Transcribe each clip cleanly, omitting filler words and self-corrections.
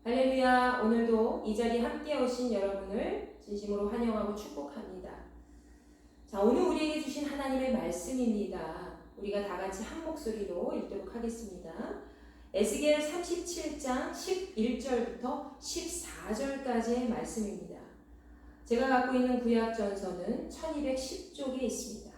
할렐루야. 오늘도 이 자리에 함께 오신 여러분을 진심으로 환영하고 축복합니다. 자, 오늘 우리에게 주신 하나님의 말씀입니다. 우리가 다 같이 한 목소리로 읽도록 하겠습니다. 에스겔 37장 11절부터 14절까지의 말씀입니다. 제가 갖고 있는 구약전서는 1210쪽에 있습니다.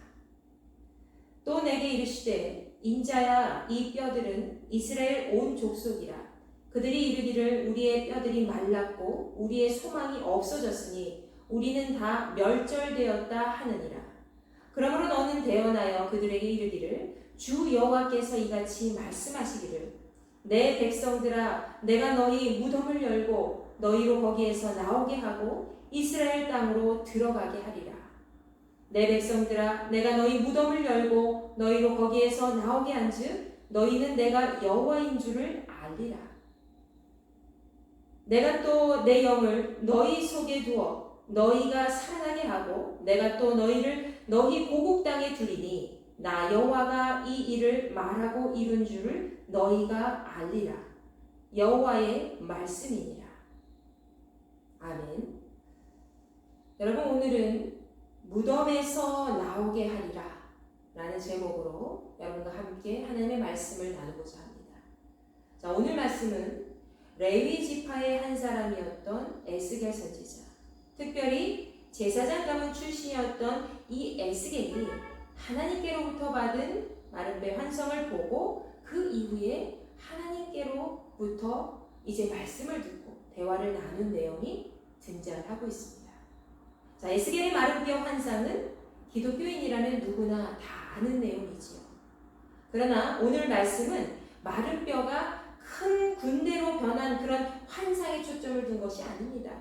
또 내게 이르시되 인자야, 이 뼈들은 이스라엘 온 족속이라. 그들이 이르기를 우리의 뼈들이 말랐고 우리의 소망이 없어졌으니 우리는 다 멸절되었다 하느니라. 그러므로 너는 대언하여 그들에게 이르기를 주 여호와께서 이같이 말씀하시기를 내 백성들아, 내가 너희 무덤을 열고 너희로 거기에서 나오게 하고 이스라엘 땅으로 들어가게 하리라. 내 백성들아, 내가 너희 무덤을 열고 너희로 거기에서 나오게 한즉 너희는 내가 여호와인 줄을 알리라. 내가 또 내 영을 너희 속에 두어 너희가 살아나게 하고 내가 또 너희를 너희 고국 땅에 두리니 나 여호와가 이 일을 말하고 이룬 줄을 너희가 알리라. 여호와의 말씀이니라. 아멘. 여러분, 오늘은 무덤에서 나오게 하리라 라는 제목으로 여러분과 함께 하나님의 말씀을 나누고자 합니다. 자, 오늘 말씀은 레위 지파의 한 사람이었던 에스겔 선지자, 특별히 제사장 가문 출신이었던 이 에스겔이 하나님께로부터 받은 마름베 환성을 보고 그 이후에 하나님께로부터 이제 말씀을 듣고 대화를 나눈 내용이 등장하고 있습니다. 자, 에스겔의 마름베 환상은 기독교인이라면 누구나 다 아는 내용이지요. 그러나 오늘 말씀은 마른 뼈가 큰 군대로 변한 그런 환상에 초점을 둔 것이 아닙니다.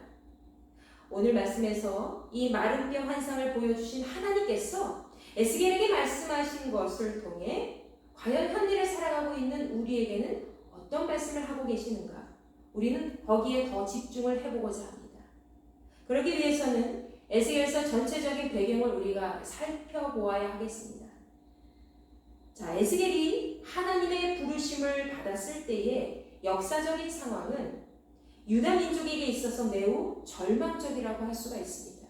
오늘 말씀에서 이 마른 뼈 환상을 보여주신 하나님께서 에스겔에게 말씀하신 것을 통해 과연 현대를 살아가고 있는 우리에게는 어떤 말씀을 하고 계시는가? 우리는 거기에 더 집중을 해보고자 합니다. 그러기 위해서는 에스겔서 전체적인 배경을 우리가 살펴보아야 하겠습니다. 자, 에스겔이 하나님의 부르심을 받았을 때의 역사적인 상황은 유다 민족에게 있어서 매우 절망적이라고 할 수가 있습니다.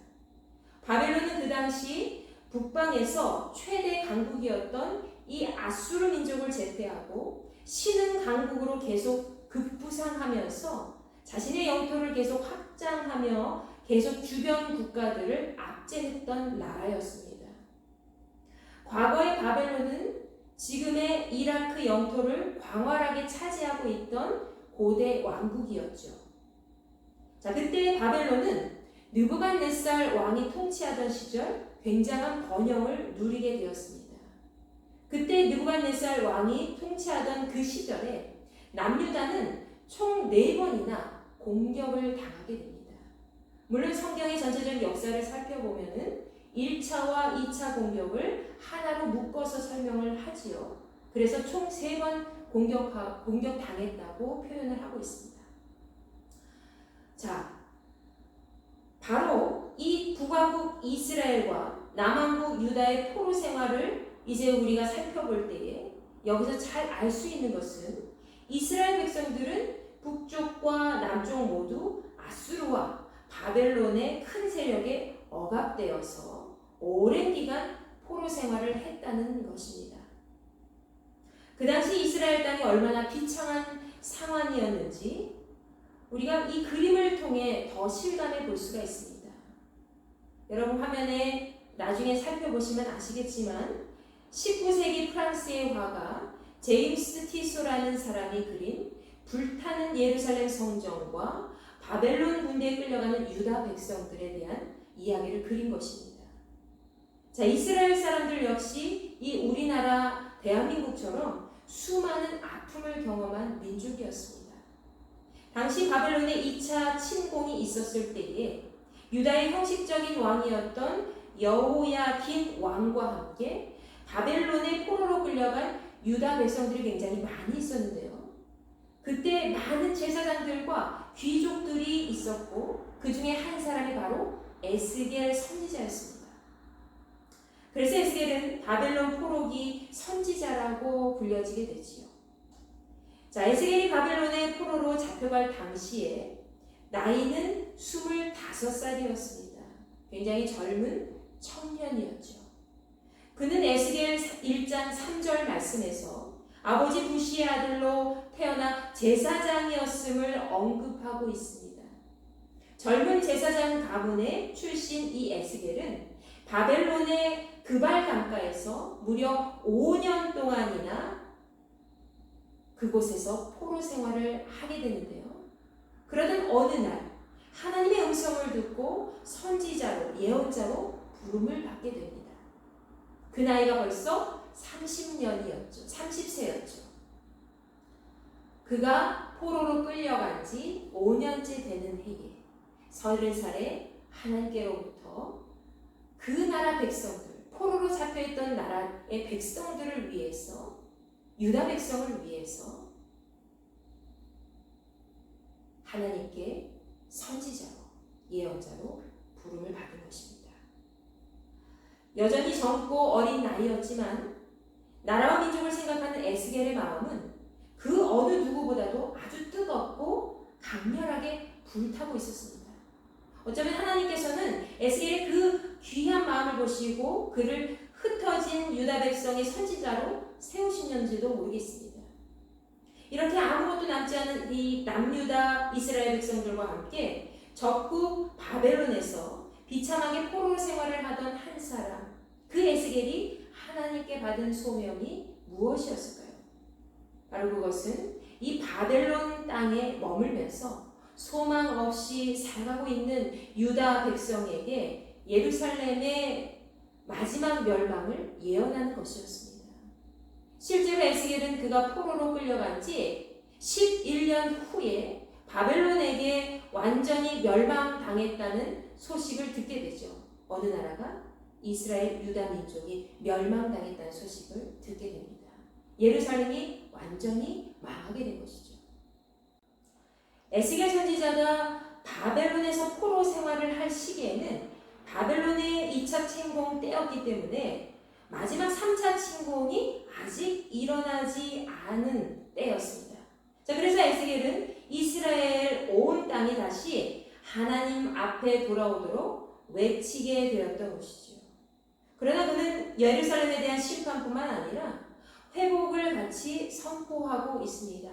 바벨론은 그 당시 북방에서 최대 강국이었던 이 아수르 민족을 제패하고 신흥 강국으로 계속 급부상하면서 자신의 영토를 계속 확장하며 계속 주변 국가들을 압제했던 나라였습니다. 과거의 바벨론은 지금의 이라크 영토를 광활하게 차지하고 있던 고대 왕국이었죠. 자, 그때 바벨론은 느부갓네살 왕이 통치하던 시절 굉장한 번영을 누리게 되었습니다. 그때 느부갓네살 왕이 통치하던 그 시절에 남유다는 총 4번이나 공격을 당하게 됩니다. 물론 성경의 전체적인 역사를 살펴보면은 1차와 2차 공격을 하나로 묶어서 설명을 하지요. 그래서 총 3번 공격당했다고 표현을 하고 있습니다. 자, 바로 이 북왕국 이스라엘과 남왕국 유다의 포로 생활을 이제 우리가 살펴볼 때에 여기서 잘 알 수 있는 것은 이스라엘 백성들은 북쪽과 남쪽 모두 아수르와 바벨론의 큰 세력에 억압되어서 오랜 기간 포로 생활을 했다는 것입니다. 그 당시 이스라엘 땅이 얼마나 비참한 상황이었는지 우리가 이 그림을 통해 더 실감해 볼 수가 있습니다. 여러분, 화면에 나중에 살펴보시면 아시겠지만 19세기 프랑스의 화가 제임스 티소라는 사람이 그린 불타는 예루살렘 성전과 바벨론 군대에 끌려가는 유다 백성들에 대한 이야기를 그린 것입니다. 자, 이스라엘 사람들 역시 이 우리나라 대한민국처럼 수많은 아픔을 경험한 민족이었습니다. 당시 바벨론의 2차 침공이 있었을 때에 유다의 형식적인 왕이었던 여호야긴 왕과 함께 바벨론의 포로로 끌려간 유다 백성들이 굉장히 많이 있었는데요. 그때 많은 제사장들과 귀족들이 있었고 그 중에 한 사람이 바로 에스겔 선지자였습니다. 그래서 에스겔은 바벨론 포로기 선지자라고 불려지게 되지요. 자, 에스겔이 바벨론의 포로로 잡혀 잡혀갈 당시에 나이는 25살이었습니다. 굉장히 젊은 청년이었죠. 그는 에스겔 1장 3절 말씀에서 아버지 부시의 아들로 태어나 제사장이었음을 언급하고 있습니다. 젊은 제사장 가문의 출신 이 에스겔은 바벨론의 그발 강가에서 무려 5년 동안이나 그곳에서 포로 생활을 하게 되는데요. 그러던 어느 날 하나님의 음성을 듣고 선지자로, 예언자로 부름을 받게 됩니다. 그 나이가 벌써 30년이었죠. 30세였죠. 그가 포로로 끌려간 지 5년째 되는 해에 30살에 하나님께로부터 그 나라 백성들, 포로로 잡혀있던 나라의 백성들을 위해서, 유다 백성을 위해서 하나님께 선지자로, 예언자로 부름을 받은 것입니다. 여전히 젊고 어린 나이였지만 나라와 민족을 생각하는 에스겔의 마음은 그 어느 누구보다도 아주 뜨겁고 강렬하게 불타고 있었습니다. 어쩌면 하나님께서는 에스겔의 그 귀한 마음을 보시고 그를 흩어진 유다 백성의 선지자로 세우시는지도 모르겠습니다. 이렇게 아무것도 남지 않은 이 남유다 이스라엘 백성들과 함께 적국 바벨론에서 비참하게 포로 생활을 하던 한 사람, 그 에스겔이 하나님께 받은 소명이 무엇이었을까요? 바로 그것은 이 바벨론 땅에 머물면서 소망 없이 살아가고 있는 유다 백성에게 예루살렘의 마지막 멸망을 예언하는 것이었습니다. 실제로 에스겔은 그가 포로로 끌려간 지 11년 후에 바벨론에게 완전히 멸망당했다는 소식을 듣게 되죠. 어느 나라가? 이스라엘 유다 민족이 멸망당했다는 소식을 듣게 됩니다. 예루살렘이 완전히 망하게 된 것이죠. 에스겔 선지자가 바벨론에서 포로 생활을 할 시기에는 바벨론의 2차 침공 때였기 때문에 마지막 3차 침공이 아직 일어나지 않은 때였습니다. 자, 그래서 에스겔은 이스라엘 온 땅이 다시 하나님 앞에 돌아오도록 외치게 되었던 것이죠. 그러나 그는 예루살렘에 대한 심판뿐만 아니라 회복을 같이 선포하고 있습니다.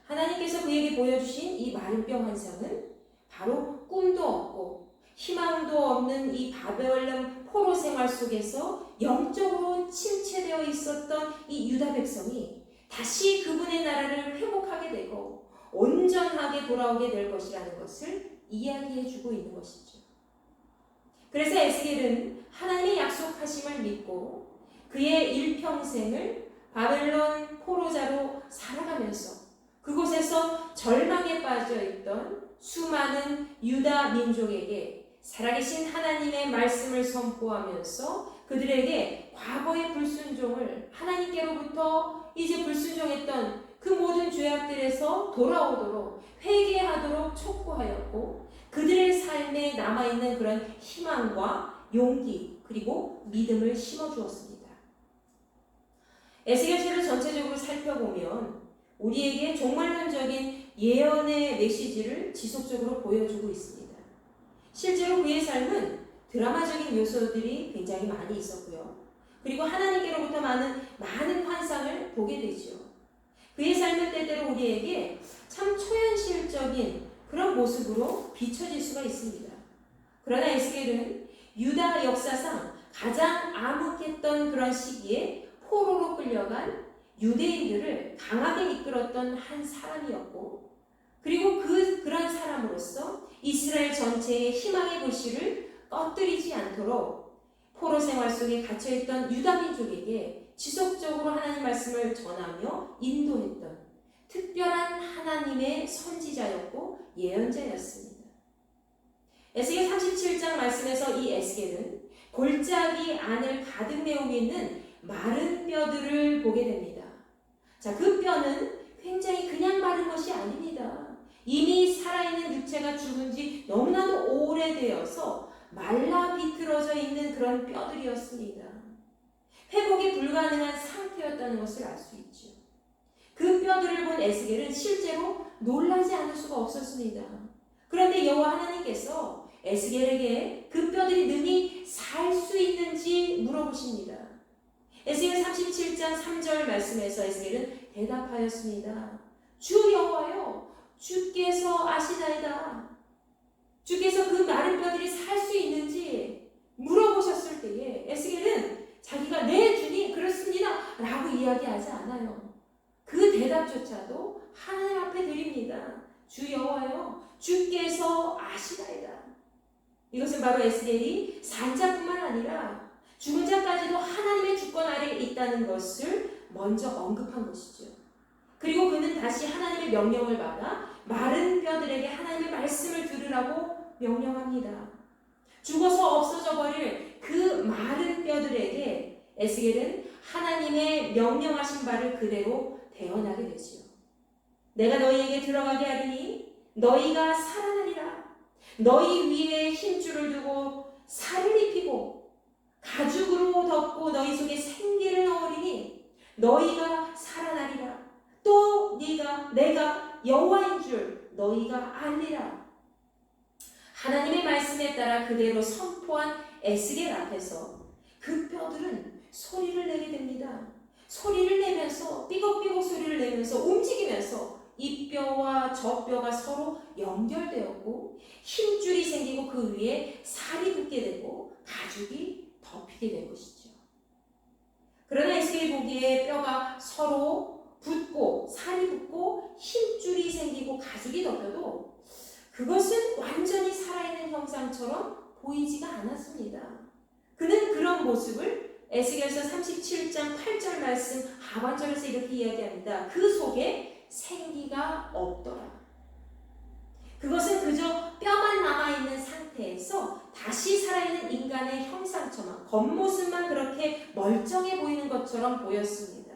하나님께서 그에게 보여주신 이 마른병 환상은 바로 꿈도 없고 희망도 없는 이 바벨론 포로 생활 속에서 영적으로 침체되어 있었던 이 유다 백성이 다시 그분의 나라를 회복하게 되고 온전하게 돌아오게 될 것이라는 것을 이야기해 주고 있는 것이죠. 그래서 에스겔은 하나님의 약속하심을 믿고 그의 일평생을 바벨론 포로자로 살아가면서 그곳에서 절망에 빠져있던 수많은 유다 민족에게 살아계신 하나님의 말씀을 선포하면서 그들에게 과거의 불순종을 하나님께로부터 이제 불순종했던 그 모든 죄악들에서 돌아오도록 회개하도록 촉구하였고 그들의 삶에 남아있는 그런 희망과 용기 그리고 믿음을 심어주었습니다. 에스겔서를 전체적으로 살펴보면 우리에게 종말론적인 예언의 메시지를 지속적으로 보여주고 있습니다. 실제로 그의 삶은 드라마적인 요소들이 굉장히 많이 있었고요. 그리고 하나님께로부터 많은 환상을 보게 되죠. 그의 삶은 때때로 우리에게 참 초현실적인 그런 모습으로 비춰질 수가 있습니다. 그러나 에스겔은 유다 역사상 가장 암흑했던 그런 시기에 포로로 끌려간 유대인들을 강하게 이끌었던 한 사람이었고 그리고 그런 사람으로서 이스라엘 전체의 희망의 불씨를 꺼뜨리지 않도록 포로 생활 속에 갇혀있던 유다 민족에게 지속적으로 하나님 말씀을 전하며 인도했던 특별한 하나님의 선지자였고 예언자였습니다. 에스겔 37장 말씀에서 이 에스겔은 골짜기 안을 가득 메우고 있는 마른 뼈들을 보게 됩니다. 자, 그 뼈는 굉장히 그냥 마른 것이 아닙니다. 이미 살아있는 육체가 죽은 지 너무나도 오래되어서 말라 비틀어져 있는 그런 뼈들이었습니다. 회복이 불가능한 상태였다는 것을 알 수 있죠. 그 뼈들을 본 에스겔은 실제로 놀라지 않을 수가 없었습니다. 그런데 여호와 하나님께서 에스겔에게 그 뼈들이 능히 살 수 있는지 물어보십니다. 에스겔 37장 3절 말씀에서 에스겔은 대답하였습니다. 주 여호와여, 주께서 아시나이다. 주께서 그 마른 뼈들이 살 수 있는지 물어보셨을 때에 에스겔은 자기가 네 주님 그렇습니다 라고 이야기하지 않아요. 그 대답조차도 하나님 앞에 드립니다. 주 여호와여, 주께서 아시나이다. 이것은 바로 에스겔이 산자뿐만 아니라 죽은 자까지도 하나님의 주권 아래에 있다는 것을 먼저 언급한 것이죠. 그리고 그는 다시 하나님의 명령을 받아 마른 뼈들에게 하나님의 말씀을 들으라고 명령합니다. 죽어서 없어져 버릴 그 마른 뼈들에게 에스겔은 하나님의 명령하신 바를 그대로 대언하게 되지요. 내가 너희에게 들어가게 하리니 너희가 살아나리라. 너희 위에 힘줄을 두고 살을 입히고 가죽으로 덮고 너희 속에 생기를 넣으리니 너희가 살아나리라. 또 내가 여호와인 줄 너희가 알리라. 하나님의 말씀에 따라 그대로 선포한 에스겔 앞에서 그 뼈들은 소리를 내게 됩니다. 소리를 내면서 삐걱삐걱 소리를 내면서 움직이면서 이 뼈와 저 뼈가 서로 연결되었고 힘줄이 생기고 그 위에 살이 붙게 되고 가죽이 덮이게 된 것이죠. 그러나 에스겔이 보기에 뼈가 서로 붙고 살이 붙고 힘줄이 생기고 가죽이 덮여도 그것은 완전히 살아있는 형상처럼 보이지가 않았습니다. 그는 그런 모습을 에스겔서 37장 8절 말씀 하반절에서 이렇게 이야기합니다. 그 속에 생기가 없더라. 그것은 그저 뼈만 남아있는 상태에서 다시 살아있는 인간의 형상처럼 겉모습만 그렇게 멀쩡해 보이는 것처럼 보였습니다.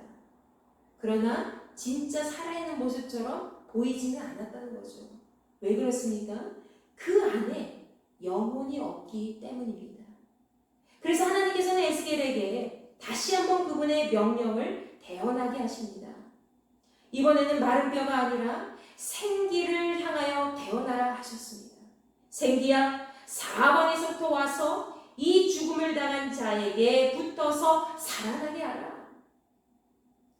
그러나 진짜 살아있는 모습처럼 보이지는 않았다는 거죠. 왜 그렇습니까? 그 안에 영혼이 없기 때문입니다. 그래서 하나님께서는 에스겔에게 다시 한번 그분의 명령을 대언하게 하십니다. 이번에는 마른 뼈가 아니라 생기를 향하여 대언하라 하셨습니다. 생기야, 사방에서부터 와서 이 죽음을 당한 자에게 붙어서 살아나게 하라.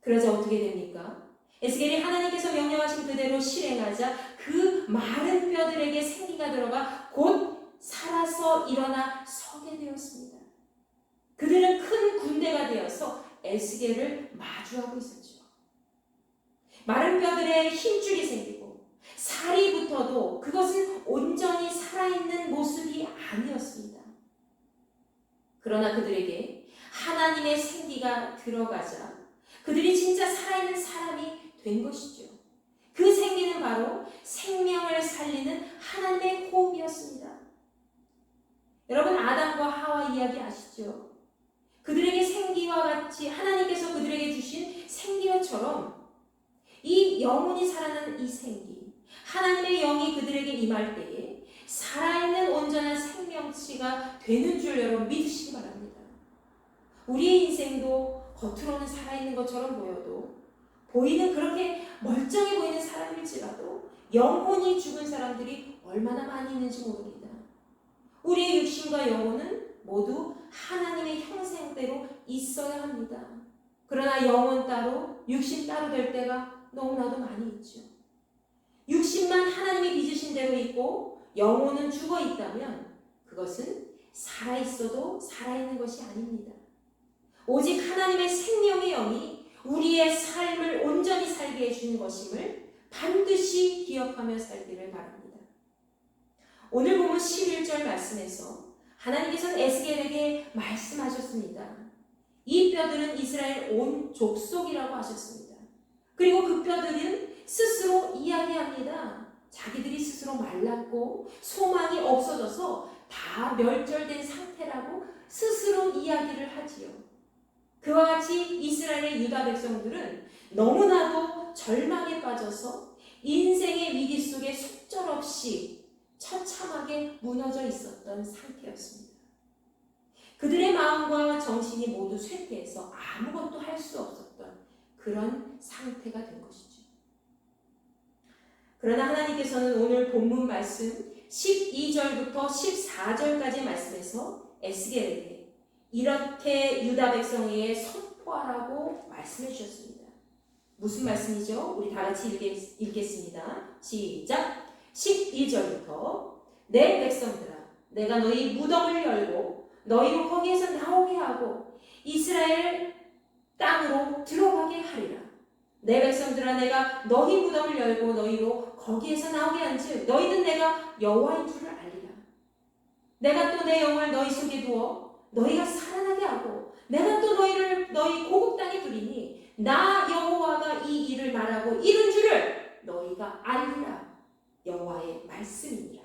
그러자 어떻게 됩니까? 에스겔이 하나님께서 명령하신 그대로 실행하자 그 마른 뼈들에게 생기가 들어가 곧 살아서 일어나 서게 되었습니다. 그들은 큰 군대가 되어서 에스겔을 마주하고 있었죠. 마른 뼈들에 힘줄이 생기고 살이 붙어도 그것은 온전히 살아있는 모습이 아니었습니다. 그러나 그들에게 하나님의 생기가 들어가자 그들이 진짜 살아있는 사람이 된 것이죠. 그 생기는 바로 생명을 살리는 하나님의 호흡이었습니다. 여러분, 아담과 하와 이야기 아시죠? 그들에게 생기와 같이 하나님께서 그들에게 주신 생기처럼 이 영혼이 살아나는 이 생기, 하나님의 영이 그들에게 임할 때에 살아있는 온전한 생명치가 되는 줄 여러분 믿으시기 바랍니다. 우리의 인생도 겉으로는 살아있는 것처럼 보여도 보이는 그렇게 멀쩡해 보이는 사람일지라도 영혼이 죽은 사람들이 얼마나 많이 있는지 모릅니다. 우리의 육신과 영혼은 모두 하나님의 형상대로 있어야 합니다. 그러나 영혼 따로 육신 따로 될 때가 너무나도 많이 있죠. 육신만 하나님이 빚으신 대로 있고 영혼은 죽어 있다면 그것은 살아있어도 살아있는 것이 아닙니다. 오직 하나님의 생명의 영이 우리의 삶을 온전히 살게 해주는 것임을 반드시 기억하며 살기를 바랍니다. 오늘 보면 11절 말씀에서 하나님께서는 에스겔에게 말씀하셨습니다. 이 뼈들은 이스라엘 온 족속이라고 하셨습니다. 그리고 그 뼈들은 스스로 이야기합니다. 자기들이 스스로 말랐고 소망이 없어져서 다 멸절된 상태라고 스스로 이야기를 하지요. 그와 같이 이스라엘의 유다 백성들은 너무나도 절망에 빠져서 인생의 위기 속에 속절없이 처참하게 무너져 있었던 상태였습니다. 그들의 마음과 정신이 모두 쇠퇴해서 아무것도 할 수 없었던 그런 상태가 된 것이죠. 그러나 하나님께서는 오늘 본문 말씀 12절부터 14절까지 말씀에서 에스겔에게 이렇게 유다 백성에게 선포하라고 말씀해 주셨습니다. 무슨 말씀이죠? 우리 다 같이 읽겠습니다. 시작! 12절부터 내 백성들아, 내가 너희 무덤을 열고 너희로 거기에서 나오게 하고 이스라엘 땅으로 들어가게 하리라. 내 백성들아, 내가 너희 무덤을 열고 너희로 거기에서 나오게 한즉 너희는 내가 여호와인 줄을 알리라. 내가 또 내 영을 너희 속에 두어 너희가 살아나게 하고 내가 또 너희를 너희 고국 땅에 두리니 나 여호와가 이 일을 말하고 이룬 줄을 너희가 알리라. 여호와의 말씀이니라.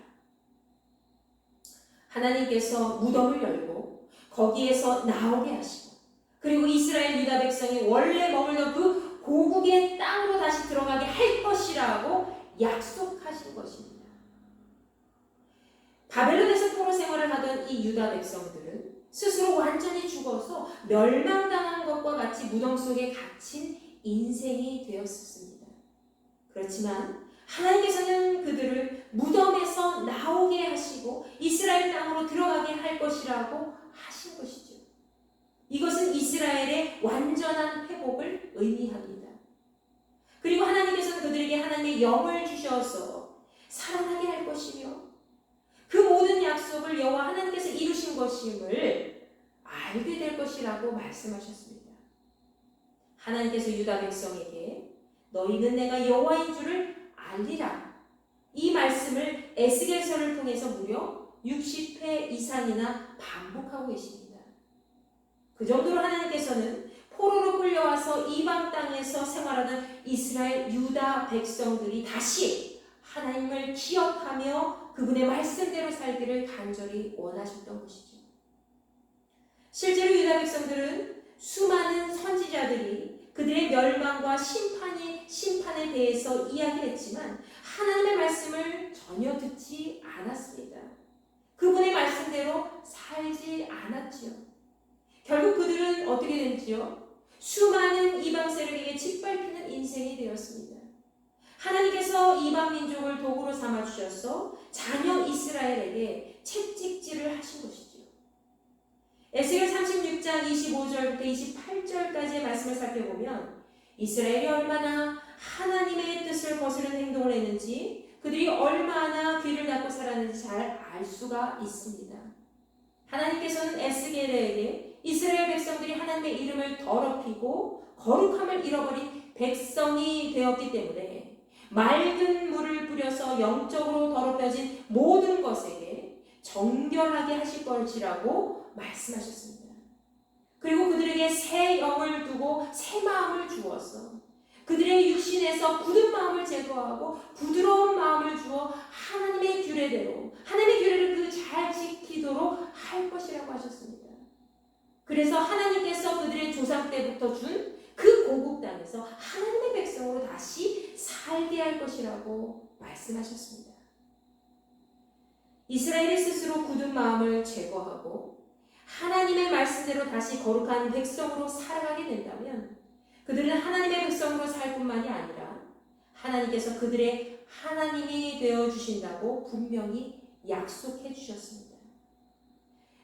하나님께서 무덤을 열고 거기에서 나오게 하시고 그리고 이스라엘 유다 백성이 원래 머물던 그 고국의 땅으로 다시 들어가게 할 것이라고 약속하신 것입니다. 바벨론에서 포로 생활을 하던 이 유다 백성들은 스스로 완전히 죽어서 멸망당한 것과 같이 무덤 속에 갇힌 인생이 되었습니다. 그렇지만 하나님께서는 그들을 무덤에서 나오게 하시고 이스라엘 땅으로 들어가게 할 것이라고 하신 것이죠. 이것은 이스라엘의 완전한 회복을 의미합니다. 그리고 하나님께서는 그들에게 하나님의 영을 주셔서 살아나게 할 것이며 그 모든 약속을 여호와 하나님께서 이루신 것임을 알게 될 것이라고 말씀하셨습니다. 하나님께서 유다 백성에게 너희는 내가 여호와인 줄을 알리라. 이 말씀을 에스겔서를 통해서 무려 60회 이상이나 반복하고 계십니다. 그 정도로 하나님께서는 포로로 끌려와서 이방 땅에서 생활하는 이스라엘 유다 백성들이 다시 하나님을 기억하며 그분의 말씀대로 살기를 간절히 원하셨던 것이죠. 실제로 유다 백성들은 수많은 선지자들이 그들의 멸망과 심판에 대해서 이야기했지만 하나님의 말씀을 전혀 듣지 않았습니다. 그분의 말씀대로 살지 않았지요. 결국 그들은 어떻게 됐지요? 수많은 이방 세력에게 짓밟히는 인생이 되었습니다. 하나님께서 이방 민족을 도구로 삼아 주셔서 자녀 이스라엘에게 채찍질을 하신 것이지요. 에스겔 36장 25절부터 28절까지의 말씀을 살펴보면 이스라엘이 얼마나 하나님의 뜻을 거스르는 행동을 했는지 그들이 얼마나 귀를 닫고 살았는지 잘 알 수가 있습니다. 하나님께서는 에스겔에게 이스라엘 백성들이 하나님의 이름을 더럽히고 거룩함을 잃어버린 백성이 되었기 때문에 맑은 물을 뿌려서 영적으로 더럽혀진 모든 것에게 정결하게 하실 것이라고 말씀하셨습니다. 그리고 그들에게 새 영을 두고 새 마음을 주어서 그들의 육신에서 굳은 마음을 제거하고 부드러운 마음을 주어 하나님의 규례대로 하나님의 규례를 그 잘 지키도록 할 것이라고 하셨습니다. 그래서 하나님께서 그들의 조상 때부터 준 그 고국 땅에서 하나님의 백성으로 다시 살게 할 것이라고 말씀하셨습니다. 이스라엘이 스스로 굳은 마음을 제거하고 하나님의 말씀대로 다시 거룩한 백성으로 살아가게 된다면 그들은 하나님의 백성으로 살 뿐만이 아니라 하나님께서 그들의 하나님이 되어주신다고 분명히 약속해 주셨습니다.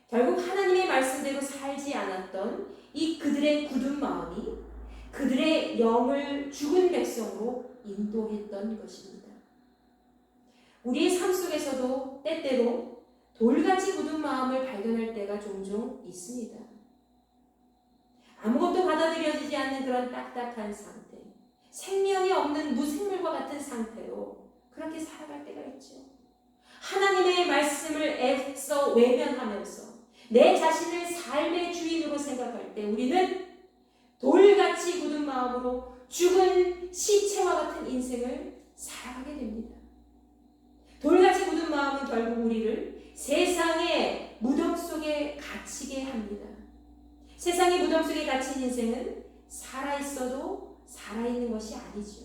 결국 하나님의 말씀대로 살지 않았던 이 그들의 굳은 마음이 그들의 영을 죽은 백성으로 인도했던 것입니다. 우리의 삶 속에서도 때때로 돌같이 굳은 마음을 발견할 때가 종종 있습니다. 아무것도 받아들여지지 않는 그런 딱딱한 상태, 생명이 없는 무생물과 같은 상태로 그렇게 살아갈 때가 있죠. 하나님의 말씀을 애써 외면하면서 내 자신을 삶의 주인으로 생각할 때 우리는 돌같이 굳은 마음으로 죽은 시체와 같은 인생을 살아가게 됩니다. 돌같이 굳은 마음은 결국 우리를 세상의 무덤 속에 갇히게 합니다. 세상의 무덤 속에 갇힌 인생은 살아있어도 살아있는 것이 아니죠.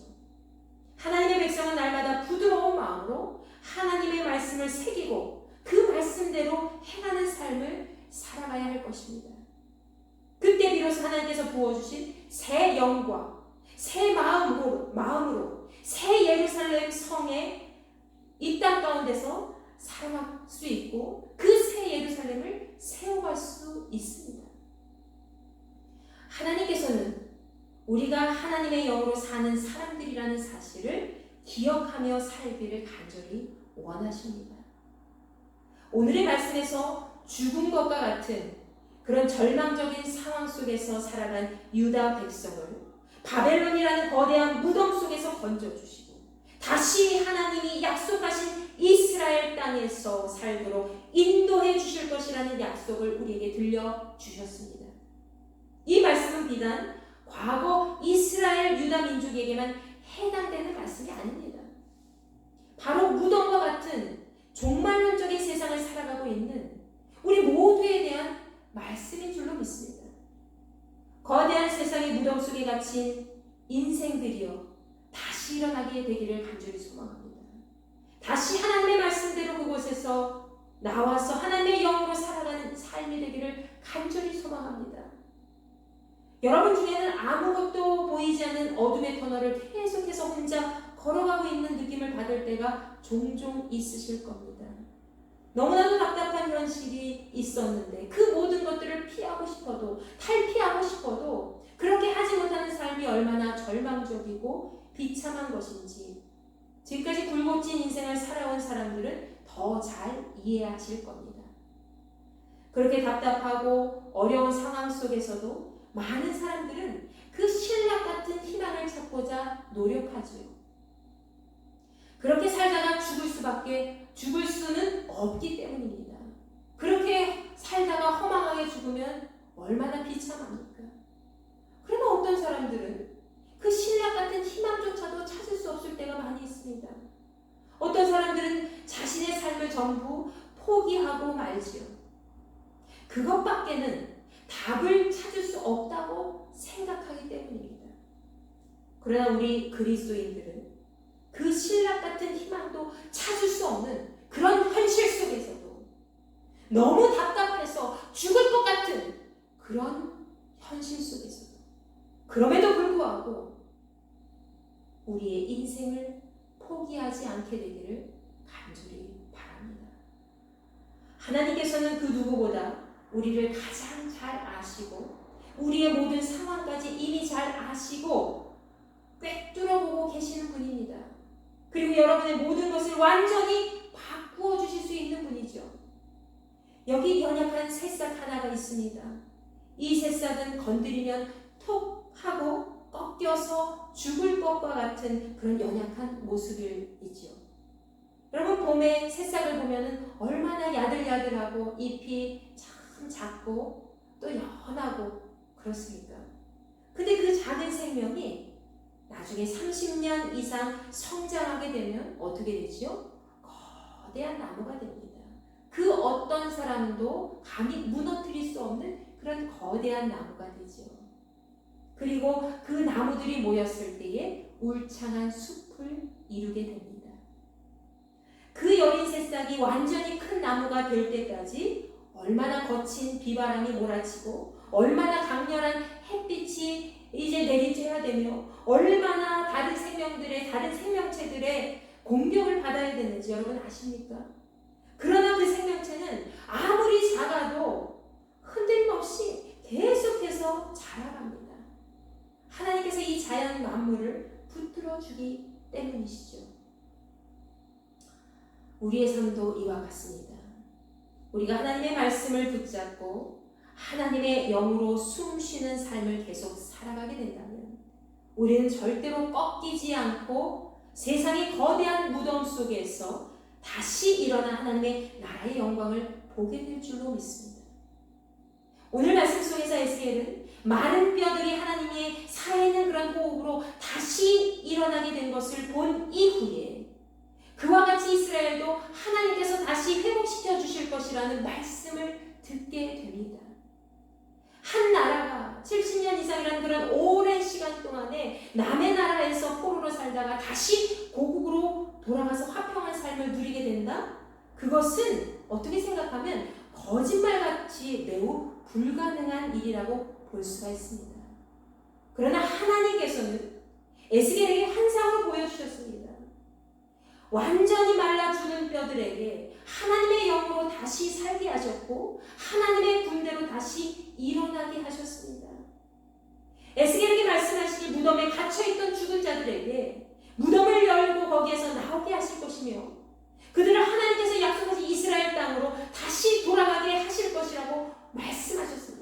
하나님의 백성은 날마다 부드러운 마음으로 하나님의 말씀을 새기고 그 말씀대로 행하는 삶을 살아가야 할 것입니다. 그때 비로소 하나님께서 부어주신 새 영과 새 마음으로 새 예루살렘 성에 이 땅 가운데서 살아갈 수 있고 그 새 예루살렘을 세워갈 수 있습니다. 하나님께서는 우리가 하나님의 영으로 사는 사람들이라는 사실을 기억하며 살기를 간절히 원하십니다. 오늘의 말씀에서 죽은 것과 같은 그런 절망적인 상황 속에서 살아간 유다 백성을 바벨론이라는 거대한 무덤 속에서 건져주시고 다시 하나님이 약속하신 이스라엘 땅에서 살도록 인도해 주실 것이라는 약속을 우리에게 들려주셨습니다. 이 말씀은 비단 과거 이스라엘 유다 민족에게만 해당되는 말씀이 아닙니다. 바로 무덤과 같은 종말론적인 세상을 살아가고 있는 우리 모두에 대한 말씀인 줄로 믿습니다. 거대한 세상의 무덤 속에 갇힌 인생들이여 다시 일어나게 되기를 간절히 소망합니다. 다시 하나님의 말씀대로 그곳에서 나와서 하나님의 영으로 살아가는 삶이 되기를 간절히 소망합니다. 여러분 중에는 아무것도 보이지 않는 어둠의 터널을 계속해서 혼자 걸어가고 있는 느낌을 받을 때가 종종 있으실 겁니다. 너무나도 답답한 현실이 있었는데 그 모든 것들을 피하고 싶어도 탈피하고 싶어도 그렇게 하지 못하는 삶이 얼마나 절망적이고 비참한 것인지 지금까지 굴곡진 인생을 살아온 사람들은 더 잘 이해하실 겁니다. 그렇게 답답하고 어려운 상황 속에서도 많은 사람들은 그 신락 같은 희망을 찾고자 노력하지요. 그렇게 살다가 죽을 수는 없기 때문입니다. 그렇게 살다가 허망하게 죽으면 얼마나 비참합니까? 그러나 어떤 사람들은 그 신락 같은 희망조차도 찾을 수 없을 때가 많이 있습니다. 어떤 사람들은 자신의 삶을 전부 포기하고 말지요. 그것밖에는 답을 찾을 수 없다고 생각하기 때문입니다. 그러나 우리 그리스도인들은 그 신락 같은 희망도 찾을 수 없는 그런 현실 속에서도 너무 답답해서 죽을 것 같은 그런 현실 속에서도 그럼에도 불구하고 우리의 인생을 포기하지 않게 되기를 간절히 바랍니다. 하나님께서는 그 누구보다 우리를 가장 잘 아시고 우리의 모든 상황까지 이미 잘 아시고 꿰뚫어보고 계시는 분입니다. 그리고 여러분의 모든 것을 완전히 바꾸어 주실 수 있는 분이죠. 여기 연약한 새싹 하나가 있습니다. 이 새싹은 건드리면 톡 하고 꺾여서 죽을 것과 같은 그런 연약한 모습이지요. 여러분 봄에 새싹을 보면 얼마나 야들야들하고 잎이 참 작고 또 연하고 그렇습니까? 근데 그 작은 생명이 나중에 30년 이상 성장하게 되면 어떻게 되죠? 거대한 나무가 됩니다. 그 어떤 사람도 감히 무너뜨릴 수 없는 그런 거대한 나무가 되죠. 그리고 그 나무들이 모였을 때에 울창한 숲을 이루게 됩니다. 그 여린 새싹이 완전히 큰 나무가 될 때까지 얼마나 거친 비바람이 몰아치고 얼마나 강렬한 햇빛이 이제 내리쬐야 되며 얼마나 다른 생명체들의 공격을 받아야 되는지 여러분 아십니까? 그러나 그 생명체는 아무리 작아도 흔들림 없이 계속해서 자라갑니다. 하나님께서 이 자연 만물을 붙들어 주기 때문이시죠. 우리의 삶도 이와 같습니다. 우리가 하나님의 말씀을 붙잡고 하나님의 영으로 숨쉬는 삶을 계속 살아가게 된다면 우리는 절대로 꺾이지 않고 세상의 거대한 무덤 속에서 다시 일어나 하나님의 나라의 영광을 보게 될 줄로 믿습니다. 오늘 말씀 속에서 에스겔은 많은 뼈들이 하나님의 살아있는 그런 호흡으로 다시 일어나게 된 것을 본 이후에 그와 같이 이스라엘도 하나님께서 다시 회복시켜 주실 것이라는 말씀을 듣게 됩니다. 한 나라가 70년 이상이라는 그런 오랜 시간 동안에 남의 나라에서 포로로 살다가 다시 고국으로 돌아가서 화평한 삶을 누리게 된다? 그것은 어떻게 생각하면 거짓말같이 매우 불가능한 일이라고 볼 수가 있습니다. 그러나 하나님께서는 에스겔에게 환상을 보여주셨습니다. 완전히 말라 죽은 뼈들에게 하나님의 영으로 다시 살게 하셨고 하나님의 군대로 다시 일어나게 하셨습니다. 에스겔에게 말씀하시니 무덤에 갇혀있던 죽은 자들에게 무덤을 열고 거기에서 나오게 하실 것이며 그들을 하나님께서 약속하신 이스라엘 땅으로 다시 돌아가게 하실 것이라고 말씀하셨습니다.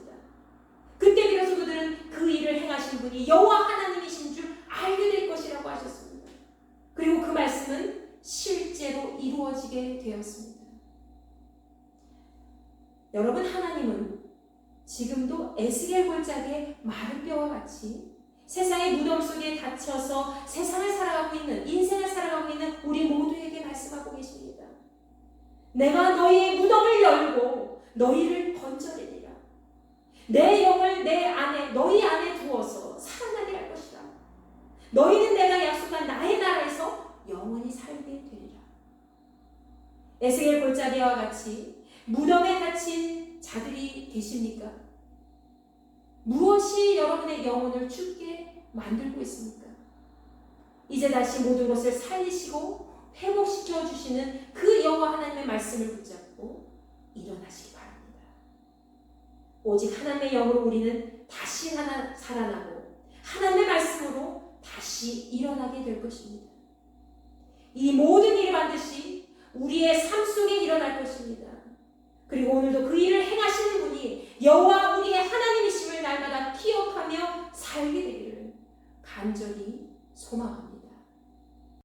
그때 비로소 그들은 그 일을 행하신 분이 여호와 하나님이신 줄 알게 될 것이라고 하셨습니다. 그리고 그 말씀은 실제로 이루어지게 되었습니다. 여러분, 하나님은 지금도 에스겔 골짜기의 마른 뼈와 같이 세상의 무덤 속에 갇혀서 세상을 살아가고 있는, 인생을 살아가고 있는 우리 모두에게 말씀하고 계십니다. 내가 너희의 무덤을 열고 너희를 건져내리라. 내 영을 너희 안에 두어서 살아나게 할 것이다. 너희는 내가 약속한 나의 나라에서 영원히 살게 되리라. 에스겔 골짜기와 같이 무덤에 갇힌 자들이 계십니까? 무엇이 여러분의 영혼을 죽게 만들고 있습니까? 이제 다시 모든 것을 살리시고 회복시켜 주시는 그 여호와 하나님의 말씀을 붙잡고 일어나시기 바랍니다. 오직 하나님의 영으로 우리는 다시 살아나고 하나님의 말씀으로 다시 일어나게 될 것입니다. 이 모든 일이 반드시 우리의 삶 속에 일어날 것입니다. 그리고 오늘도 그 일을 행하시는 분이 여호와 우리의 하나님이심을 날마다 기억하며 살게 되기를 간절히 소망합니다.